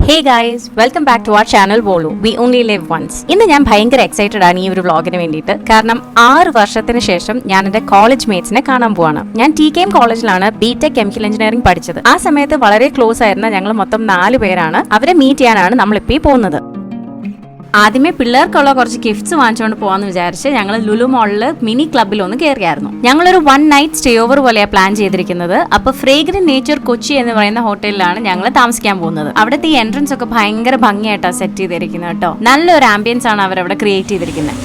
Hey guys, welcome back to our channel Volu. We only live once. ഇന്ന് ഞാൻ ഭയങ്കര excited ആണ് ഈ ഒരു വ്ളോഗിന് വേണ്ടിയിട്ട്. കാരണം 6 വർഷത്തിന് ശേഷം ഞാൻ എന്റെ കോളേജ് മേറ്റ്സിനെ കാണാൻ പോവാണ്. ഞാൻ TKM കോളേജിലാണ് BTech കെമിക്കൽ എഞ്ചിനീയറിംഗ് പഠിച്ചത്. ആ സമയത്ത് വളരെ ക്ലോസ് ആയിരുന്ന ഞങ്ങൾ മൊത്തം 4 പേരാണ്. അവരെ മീറ്റ് ചെയ്യാനാണ് നമ്മളിപ്പോൾ പോകുന്നത്. ആദ്യമേ പിള്ളേർക്കുള്ള കുറച്ച് ഗിഫ്റ്റ്സ് വാങ്ങിച്ചുകൊണ്ട് പോകാന്ന് വിചാരിച്ച് ഞങ്ങൾ ലുലു മോളില് മിനി ക്ലബ്ബിൽ ഒന്ന് കയറിയായിരുന്നു. ഞങ്ങളൊരു 1 നൈറ്റ് സ്റ്റേ ഓവർ പോലെയാണ് പ്ലാൻ ചെയ്തിരിക്കുന്നത്. അപ്പൊ ഫ്രേഗ്രന്റ് നേച്ചർ കൊച്ചി എന്ന് പറയുന്ന ഹോട്ടലിലാണ് ഞങ്ങൾ താമസിക്കാൻ പോകുന്നത്. അവിടുത്തെ ഈ എൻട്രൻസ് ഒക്കെ ഭയങ്കര ഭംഗിയായിട്ടാണ് സെറ്റ് ചെയ്തിരിക്കുന്നത് കേട്ടോ. നല്ലൊരു ആംബിയൻസ് ആണ് അവരവിടെ ക്രിയേറ്റ് ചെയ്തിരിക്കുന്നത്.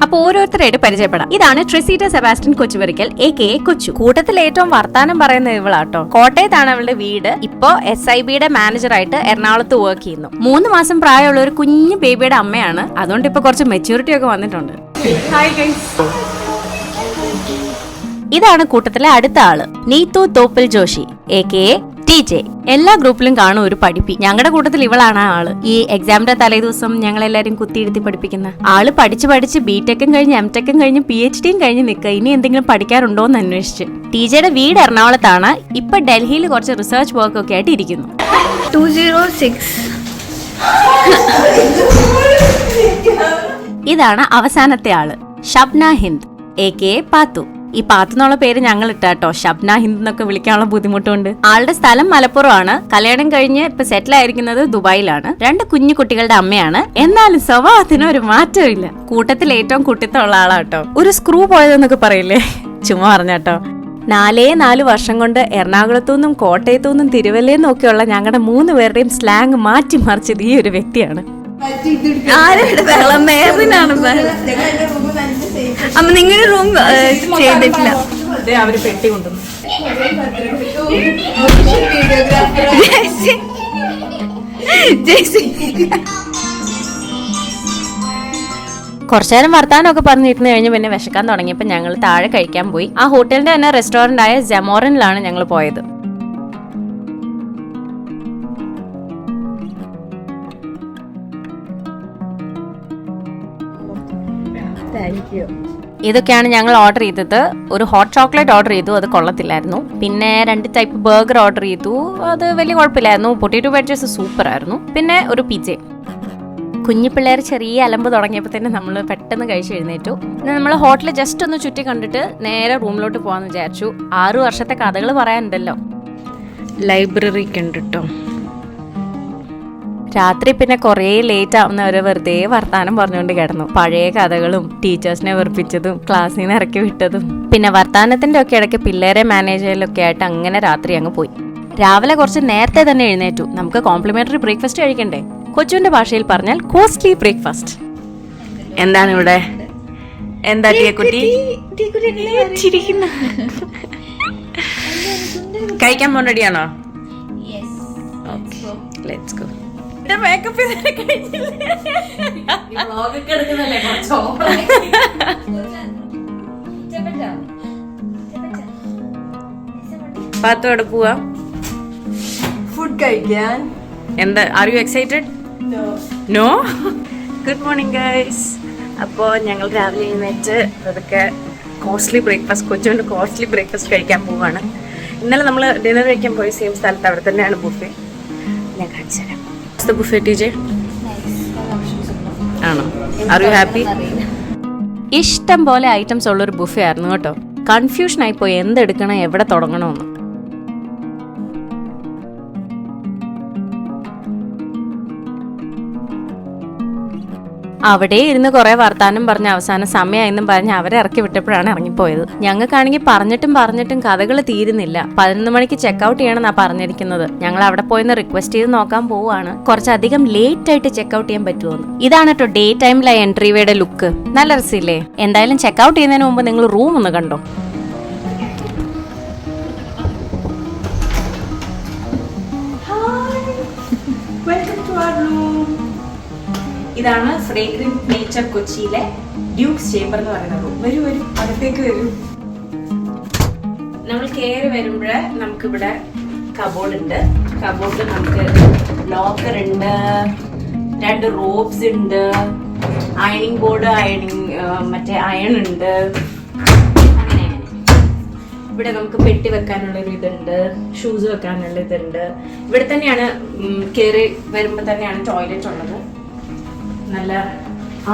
അപ്പൊ ഓരോരുത്തരായിട്ട് പരിചയപ്പെടാം. ഇതാണ് ട്രിസീറ്റ സെബാസ്റ്റ്യൻ കൊച്ചുപരിക്കൽ AKA കൊച്ചു. കൂട്ടത്തിൽ ഏറ്റവും വർത്താനം പറയുന്ന ഇവളാട്ടോ. കോട്ടയത്താണ് അവളുടെ വീട്. ഇപ്പോ SIBയുടെ മാനേജറായിട്ട് എറണാകുളത്ത് വർക്ക് ചെയ്യുന്നു. 3 മാസം പ്രായമുള്ള ഒരു കുഞ്ഞു ബേബിയുടെ അമ്മയാണ്. അതുകൊണ്ട് ഇപ്പൊ കുറച്ച് മെച്യൂരിറ്റി ഒക്കെ വന്നിട്ടുണ്ട്. ഇതാണ് കൂട്ടത്തിലെ അടുത്ത ആള്, നീതു തോപ്പിൽ ജോഷി AKA TJ. എല്ലാ ഗ്രൂപ്പിലും കാണും ഒരു പഠിപ്പി. ഞങ്ങളുടെ കൂട്ടത്തിൽ ഇവളാണ് ആ ആള്. ഈ എക്സാമിന്റെ തലേദിവസം ഞങ്ങളെല്ലാരും കുത്തിയിരുത്തി പഠിപ്പിക്കുന്ന ആള്. പഠിച്ച് BTechഉം കഴിഞ്ഞ് MTechഉം കഴിഞ്ഞ് PhDയും കഴിഞ്ഞ് നിൽക്കുക. ഇനി എന്തെങ്കിലും പഠിക്കാറുണ്ടോ എന്ന് അന്വേഷിച്ച്. TJയുടെ വീട് എറണാകുളത്താണ്. ഇപ്പൊ ഡൽഹിയിൽ കുറച്ച് റിസർച്ച് വർക്ക് ഒക്കെ ആയിട്ട് ഇരിക്കുന്നു. 206. ഇതാണ് അവസാനത്തെ ആള്, ഷബ്ന ഹിന്ദ് AKA പാത്തു. ഈ പാത്തു എന്നുള്ള പേര് ഞങ്ങൾ ഇട്ടാട്ടോ. ഷബ്ന ഹിന്ദ് എന്നൊക്കെ വിളിക്കാനുള്ള ബുദ്ധിമുട്ടുണ്ട്. ആളുടെ സ്ഥലം മലപ്പുറമാണ്. കല്യാണം കഴിഞ്ഞ് ഇപ്പൊ സെറ്റിൽ ആയിരിക്കുന്നത് ദുബായിലാണ്. 2 കുഞ്ഞു കുട്ടികളുടെ അമ്മയാണ്. എന്നാലും സ്വഭാവത്തിന് ഒരു മാറ്റമില്ല. കൂട്ടത്തിൽ ഏറ്റവും കുട്ടിത്തമുള്ള ആളാട്ടോ. ഒരു സ്ക്രൂ പോയതെന്നൊക്കെ പറയില്ലേ, ചുമ്മാ പറഞ്ഞാട്ടോ. 4 വർഷം കൊണ്ട് എറണാകുളത്തുനിന്നും കോട്ടയത്തുനിന്നും തിരുവല്ലയിൽ ഒക്കെയുള്ള ഞങ്ങളുടെ 3 പേരുടെയും സ്ലാങ് മാറ്റി മറിച്ചത് ഈ ഒരു വ്യക്തിയാണ്. അമ്മ നിങ്ങളുടെ റൂം ചെയ്തിട്ടില്ല. അവര് പെട്ടി കൊണ്ടുവന്നു. കുറച്ചേരം വർത്താനമൊക്കെ പറഞ്ഞിരുന്നു കഴിഞ്ഞ് പിന്നെ വിശക്കാൻ തുടങ്ങിയപ്പോൾ ഞങ്ങൾ താഴെ കഴിക്കാൻ പോയി. ആ ഹോട്ടലിന്റെ തന്നെ റെസ്റ്റോറന്റ് ആയ ജമോറനിലാണ് ഞങ്ങൾ പോയത്. ഇതൊക്കെയാണ് ഞങ്ങൾ ഓർഡർ ചെയ്തത്. ഒരു ഹോട്ട് ചോക്ലേറ്റ് ഓർഡർ ചെയ്തു, അത് കൊള്ളത്തില്ലായിരുന്നു. പിന്നെ 2 ടൈപ്പ് ബർഗർ ഓർഡർ ചെയ്തു, അത് വലിയ കുഴപ്പമില്ലായിരുന്നു. പൊട്ടേറ്റോ വെഡ്ജസ് സൂപ്പർ ആയിരുന്നു. പിന്നെ ഒരു പിസ്സ. കുഞ്ഞു പിള്ളേർ ചെറിയ അലമ്പ് തുടങ്ങിയപ്പോൾ തന്നെ നമ്മൾ പെട്ടെന്ന് കഴിച്ച് എഴുന്നേറ്റു. നമ്മൾ ഹോട്ടലിൽ ജസ്റ്റ് ഒന്ന് ചുറ്റി കണ്ടിട്ട് നേരെ റൂമിലോട്ട് പോകാമെന്ന് വിചാരിച്ചു. 6 വർഷത്തെ കഥകൾ പറയാനുണ്ടല്ലോ. ലൈബ്രറിക്ക് ഉണ്ട് കേട്ടോ. രാത്രി പിന്നെ കുറേ ലേറ്റ് ആവുന്നവരെ വെറുതെ വർത്താനം പറഞ്ഞുകൊണ്ട് കിടന്നു. പഴയ കഥകളും ടീച്ചേഴ്സിനെ വെറുപ്പിച്ചതും ക്ലാസ്സിൽ നിന്ന് ഇറക്കി വിട്ടതും പിന്നെ വർത്താനത്തിന്റെ ഒക്കെ ഇടയ്ക്ക് പിള്ളേരെ മാനേജ് ചെയ്യലൊക്കെ ആയിട്ട് അങ്ങനെ രാത്രി അങ്ങ് പോയി. രാവിലെ കുറച്ച് നേരത്തെ തന്നെ എഴുന്നേറ്റു. നമുക്ക് കോംപ്ലിമെന്ററി ബ്രേക്ക്ഫാസ്റ്റ് കഴിക്കണ്ടേ. കൊച്ചുവിന്റെ ഭാഷയിൽ പറഞ്ഞാൽ കോസ്റ്റ്ലി ബ്രേക്ക്ഫാസ്റ്റ്. എന്താണ് ഇവിടെ? എന്താ കുട്ടി കഴിക്കാൻ പോകാൻ റെഡിയാണോ? Let's go. മേക്കപ്പ് പാത്തോടെ പോവാ ഫുഡ് കഴിക്കാൻ. എന്താ, are you excited? No. Good morning guys. അപ്പോൾ ഞങ്ങൾ രാവിലെ എഴുന്നേറ്റ് അതൊക്കെ കോസ്റ്റ്ലി ബ്രേക്ക്ഫാസ്റ്റ്, കൊച്ചുകൊണ്ട് കോസ്റ്റ്ലി ബ്രേക്ക്ഫാസ്റ്റ് കഴിക്കാൻ പോവാണ്. ഇന്നലെ നമ്മൾ ഡിന്നർ കഴിക്കാൻ പോയ സെയിം സ്ഥലത്ത് അവിടെ തന്നെയാണ് ബുഫേ. ഞാൻ കാണിച്ചു തരാം. ബുഫേ TJ ആണോ? Are you happy? ഇഷ്ടം പോലെ ഐറ്റംസ് ഉള്ളൊരു ബുഫേ ആയിരുന്നു കേട്ടോ. കൺഫ്യൂഷൻ ആയിപ്പോയി എന്തെടുക്കണം എവിടെ തുടങ്ങണമെന്ന്. അവിടെ ഇരുന്ന് കുറെ വർത്താനം പറഞ്ഞ് അവസാനം സമയമായെന്നും പറഞ്ഞ് അവരെ ഇറക്കി വിട്ടപ്പോഴാണ് ഇറങ്ങിപ്പോയത്. ഞങ്ങൾക്കാണെങ്കിൽ പറഞ്ഞിട്ടും കഥകൾ തീരുന്നില്ല. 11 മണിക്ക് ചെക്കൗട്ട് ചെയ്യണമെന്നാ പറഞ്ഞിരിക്കുന്നത്. ഞങ്ങൾ അവിടെ പോയിന്ന് റിക്വസ്റ്റ് ചെയ്ത് നോക്കാൻ പോവാണ്, കുറച്ചധികം ലേറ്റ് ആയിട്ട് ചെക്കൗട്ട് ചെയ്യാൻ പറ്റുമോന്ന്. ഇതാണ് കേട്ടോ ഡേ ടൈമിലെ എൻട്രി വേയുടെ ലുക്ക്. നല്ല രസമില്ലേ? എന്തായാലും ചെക്കൗട്ട് ചെയ്യുന്നതിന് മുമ്പ് നിങ്ങൾ റൂം ഒന്ന് കണ്ടോ. ഇതാണ് ഫ്രേഗ്രന്റ് നേച്ചർ കൊച്ചിയിലെ ഡ്യൂക്സ് ചേംബർ എന്ന് പറയുന്ന റൂം. വരൂ അകത്തേക്ക് വരൂ. നമ്മൾ കയറി വരുമ്പോഴേ നമുക്കിവിടെ കബോർഡ് ഉണ്ട്. കബോർഡിൽ നമുക്ക് ലോക്കർ ഉണ്ട്, 2 റോബ്സ് ഉണ്ട്, അയണിങ് ബോർഡ്, മറ്റേ അയൺ ഉണ്ട്. അങ്ങനെ ഇവിടെ നമുക്ക് പെട്ടി വെക്കാനുള്ള ഒരു ഇതുണ്ട്, ഷൂസ് വെക്കാനുള്ള ഇതുണ്ട്. ഇവിടെ തന്നെയാണ് കയറി വരുമ്പോൾ തന്നെയാണ് ടോയ്ലറ്റ് ഉള്ളത്. നല്ല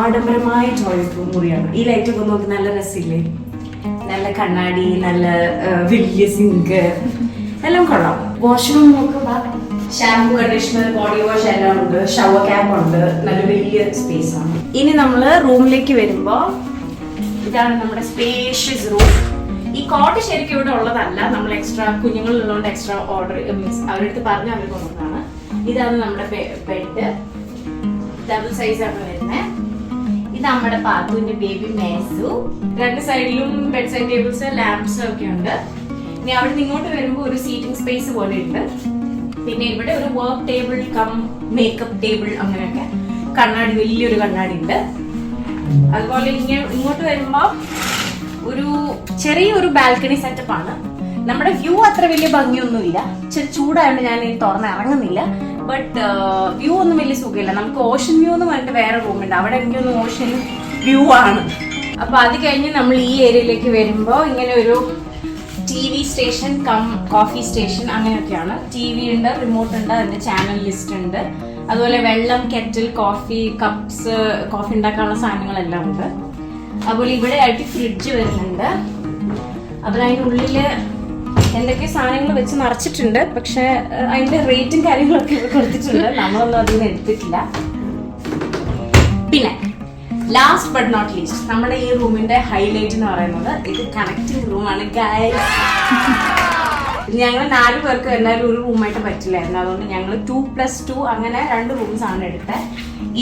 ആഡംബരമായ ടോയ്ലറ്റ് മുറിയാണ്. ഈ ലൈറ്റൊക്കെ നോക്കി നല്ല രസമില്ലേ? നല്ല കണ്ണാടി, നല്ല വലിയ സിങ്ക്, എല്ലാം കൊള്ളാം. വാഷ്റൂം നോക്കുമ്പോൾ ഷാമ്പു, കണ്ടീഷണർ, ബോഡി വാഷ് എല്ലാം ഉണ്ട്, ഷവർ ക്യാപ്പ് ഉണ്ട്, നല്ല വലിയ സ്പേസ് ആണ്. ഇനി നമ്മള് റൂമിലേക്ക് വരുമ്പോ ഇതാണ് നമ്മുടെ സ്പേഷ്യസ് റൂം. ഈ കോട്ട് ശരിക്കും ഇവിടെ ഉള്ളതല്ല, നമ്മൾ എക്സ്ട്രാ കുഞ്ഞുങ്ങളുള്ളതുകൊണ്ട് എക്സ്ട്രാ ഓർഡർ മീൻസ് അവരെടുത്ത് പറഞ്ഞ് അവർ കൊണ്ടുവന്നതാണ്. ഇതാണ് നമ്മുടെ ബെഡ്, ഡബിൾ സൈസ് ആണ് വരുന്നത്. ഇത് നമ്മുടെ പാത്തുവിന്റെ ബേബി മേസു. 2 സൈഡിലും ബെഡ് സൈഡ് ടേബിൾസ്, ലാംപ്സ് ഒക്കെ ഉണ്ട്. ഇനി അവിടെ നിന്ന് ഇങ്ങോട്ട് വരുമ്പോൾ ഒരു സീറ്റിംഗ് സ്പേസ് പോലെ ഉണ്ട്. പിന്നെ ഇവിടെ ഒരു work table cum makeup table, അങ്ങനെയൊക്കെ കണ്ണാടി, വലിയൊരു കണ്ണാടി ഉണ്ട്. അതുപോലെ ഇങ്ങോട്ട് വരുമ്പോ ഒരു ചെറിയൊരു ബാൽക്കണി സെറ്റപ്പ് ആണ്. നമ്മുടെ വ്യൂ അത്ര വലിയ ഭംഗിയൊന്നുമില്ല, ഇച്ചിരി ചൂടായതുകൊണ്ട് ഞാൻ തുറന്ന് ഇറങ്ങുന്നില്ല. ബട്ട് വ്യൂ ഒന്നും വലിയ സുഖമില്ല. നമുക്ക് ഓഷൻ വ്യൂ എന്ന് പറഞ്ഞിട്ട് വേറെ റൂമുണ്ട്, അവിടെ എനിക്കൊന്ന് ഓഷൻ വ്യൂ ആണ്. അപ്പൊ അത് കഴിഞ്ഞ് നമ്മൾ ഈ ഏരിയയിലേക്ക് വരുമ്പോ ഇങ്ങനെ ഒരു TV station cum coffee station അങ്ങനെയൊക്കെയാണ്. TV ഉണ്ട്, റിമോട്ട് ഉണ്ട്, അതിന്റെ ചാനൽ ലിസ്റ്റ് ഉണ്ട്. അതുപോലെ വെള്ളം, കെറ്റിൽ, കോഫി കപ്സ്, കോഫി ഉണ്ടാക്കാനുള്ള സാധനങ്ങളെല്ലാം ഉണ്ട്. അതുപോലെ ഇവിടെ ആയിട്ട് ഫ്രിഡ്ജ് വരുന്നുണ്ട്. അപ്പോൾ അതിനുള്ളില് എന്തൊക്കെ സാധനങ്ങൾ വെച്ച് നിറച്ചിട്ടുണ്ട്. പക്ഷെ അതിന്റെ റേറ്റും കാര്യങ്ങളൊക്കെ ഇവിടെ കൊടുത്തിട്ടുണ്ട്, നമ്മളൊന്നും അതിൽ നിന്ന് എടുത്തിട്ടില്ല. പിന്നെ ലാസ്റ്റ് ബട്ട് നോട്ട് ലീസ്റ്റ്, നമ്മുടെ ഈ റൂമിന്റെ ഹൈലൈറ്റ് എന്ന് പറയുന്നത് ഇത് കണക്റ്റിംഗ് റൂമാണ് ഗൈസ്. ഞങ്ങൾ 4 പേർക്ക് എന്തായാലും ഒരു റൂമായിട്ട് പറ്റില്ലായിരുന്നു. അതുകൊണ്ട് ഞങ്ങൾ 2+2 അങ്ങനെ 2 റൂംസ് ആണ് എടുത്തത്.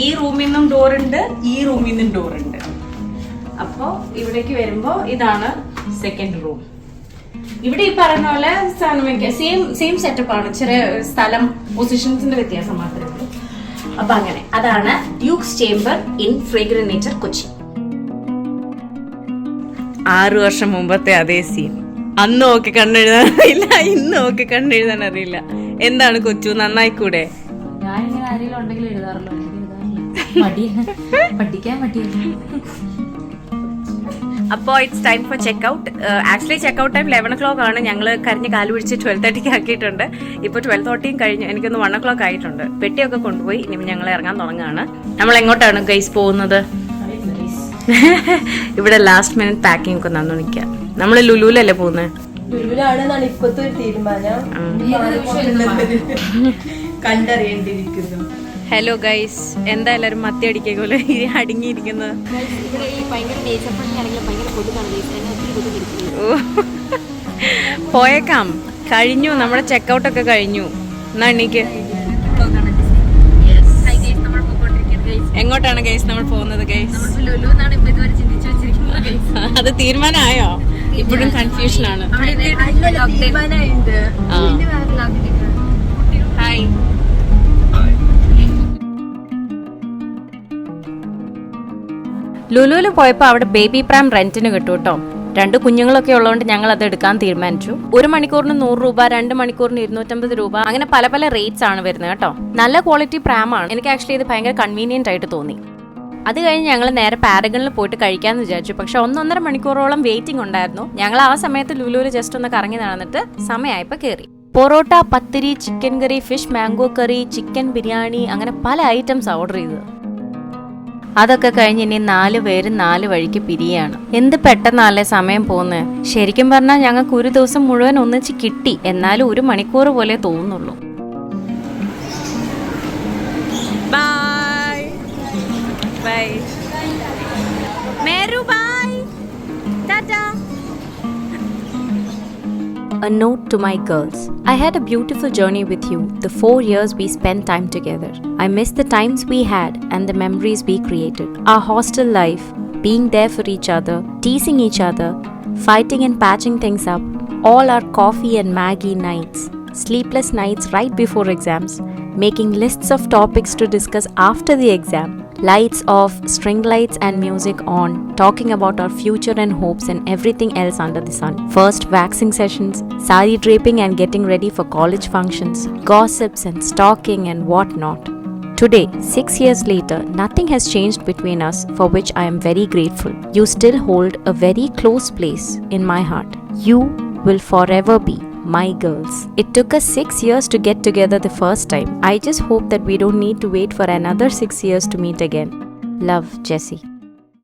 ഈ റൂമിൽ നിന്നും ഡോർ ഉണ്ട്, ഈ റൂമിൽ നിന്നും ഡോർ ഉണ്ട്. അപ്പോൾ ഇവിടേക്ക് വരുമ്പോൾ ഇതാണ് സെക്കൻഡ് റൂം. ഇവിടെ ഈ പറയുന്ന പോലെ സെയിം സെറ്റപ്പ് ആണ്, ചെറിയ സ്ഥലം പൊസിഷൻസിന്റെ വ്യത്യാസം മാത്രമേ ഉള്ളൂ. അപ്പൊ അങ്ങനെ അതാണ് Dukes Chamber in Fragrant Nature Kochi. 6 വർഷം മുമ്പത്തെ അതേ സീൻ. അന്ന് നോക്കി കണ്ണെഴുതാൻ അറിയില്ല, ഇന്ന് നോക്കി കണ്ണെഴുതാൻ അറിയില്ല. എന്താണ് കൊച്ചു, നന്നായിക്കൂടെ? ഞാൻ ഇങ്ങനെ ആരെങ്കിലും ഉണ്ടെങ്കിൽ എഴുതാറുള്ളൂ, പഠിക്കാൻ പറ്റില്ല. അപ്പോൾ it's time for checkout. Actually checkout time 11 o'clock ആണ്. ഞങ്ങൾ കരഞ്ഞ് കാല് പിടിച്ച് 12:30 ആക്കിയിട്ടുണ്ട്. ഇപ്പോൾ 12:30 കഴിഞ്ഞു, എനിക്കൊന്ന് 1 o'clock ആയിട്ടുണ്ട്. പെട്ടിയൊക്കെ കൊണ്ടുപോയി ഇനി ഞങ്ങൾ ഇറങ്ങാൻ തുടങ്ങുകയാണ്. നമ്മൾ എങ്ങോട്ടാണ് ഗൈസ് പോകുന്നത്? ഇവിടെ ലാസ്റ്റ് മിനിറ്റ് പാക്കിംഗ് ഒക്കെ നന്നു നിൽക്കുക. നമ്മൾ ലുലുലല്ലേ പോകുന്നത്? ലുലുലാണെന്നാണ് ഇപ്പോഴത്തെ ഒരു തീരുമാനം. കണ്ടറിയേണ്ടിയിരിക്കുന്നു. ഹലോ ഗൈസ്, എന്താ എല്ലാവരും മത്തി അടിക്കോലെ അടങ്ങിയിരിക്കുന്നത്? പോയേക്കാം, കഴിഞ്ഞു, നമ്മുടെ ചെക്കൗട്ടൊക്കെ കഴിഞ്ഞു. എന്നാ എണീക്ക്. എങ്ങോട്ടാണ് ഗൈസ് നമ്മൾ പോകുന്നത്? ഗൈസ് അത് തീരുമാനമായോ? ഇപ്പോഴും കൺഫ്യൂഷൻ ആണ്. ഹായ്. ലുലുവിൽ പോയപ്പോൾ അവിടെ ബേബി പ്രാം റെന്റിന് കിട്ടും കേട്ടോ. 2 കുഞ്ഞുങ്ങളൊക്കെ ഉള്ളതുകൊണ്ട് ഞങ്ങൾ അത് എടുക്കാൻ തീരുമാനിച്ചു. 1 മണിക്കൂറിന് 100 രൂപ, 2 മണിക്കൂറിന് 250 രൂപ, അങ്ങനെ പല പല റേറ്റ്സ് ആണ് വരുന്നത് കേട്ടോ. നല്ല ക്വാളിറ്റി പ്രാമാണ്. എനിക്ക് ആക്ച്വലി ഇത് ഭയങ്കര കൺവീനിയന്റ് ആയിട്ട് തോന്നി. അത് കഴിഞ്ഞ് ഞങ്ങൾ നേരെ പാരഗണിൽ പോയിട്ട് കഴിക്കാമെന്ന് വിചാരിച്ചു. പക്ഷെ 1.5 മണിക്കൂറോളം വെയിറ്റിംഗ് ഉണ്ടായിരുന്നു. ഞങ്ങൾ ആ സമയത്ത് ലുലുവിൽ ജസ്റ്റ് ഒന്ന് കറങ്ങി നടന്നിട്ട് സമയമായപ്പോൾ കയറി. Parotta, pathiri, chicken curry, fish mango curry, chicken biryani, അങ്ങനെ പല ഐറ്റംസ് ഓർഡർ ചെയ്തത്. അതൊക്കെ കഴിഞ്ഞ് ഇനി 4 പേര് 4 വഴിക്ക് പിരിയാണ്. എന്ത് പെട്ടെന്നല്ലേ സമയം പോകുന്നത്. ശരിക്കും പറഞ്ഞാൽ ഞങ്ങൾക്ക് ഒരു ദിവസം മുഴുവൻ ഒന്നിച്ച് കിട്ടി, എന്നാലും 1 മണിക്കൂർ പോലെ തോന്നുന്നുള്ളൂ. Bye bye Meru, bye, tata. A note to my girls. I had a beautiful journey with you, the 4 years we spent time together. I miss the times we had and the memories we created. Our hostel life, being there for each other, teasing each other, fighting and patching things up, all our coffee and Maggie nights, sleepless nights right before exams, making lists of topics to discuss after the exam, Lights off, string lights and music on, talking about our future and hopes and everything else under the sun. First waxing sessions, sari draping and getting ready for college functions, gossips and stalking and whatnot. Today, 6 years later, nothing has changed between us, for which I am very grateful. You still hold a very close place in my heart. You will forever be my girls. It took us 6 years to get together the first time. I just hope that we don't need to wait for another 6 years to meet again. Love, Jessie.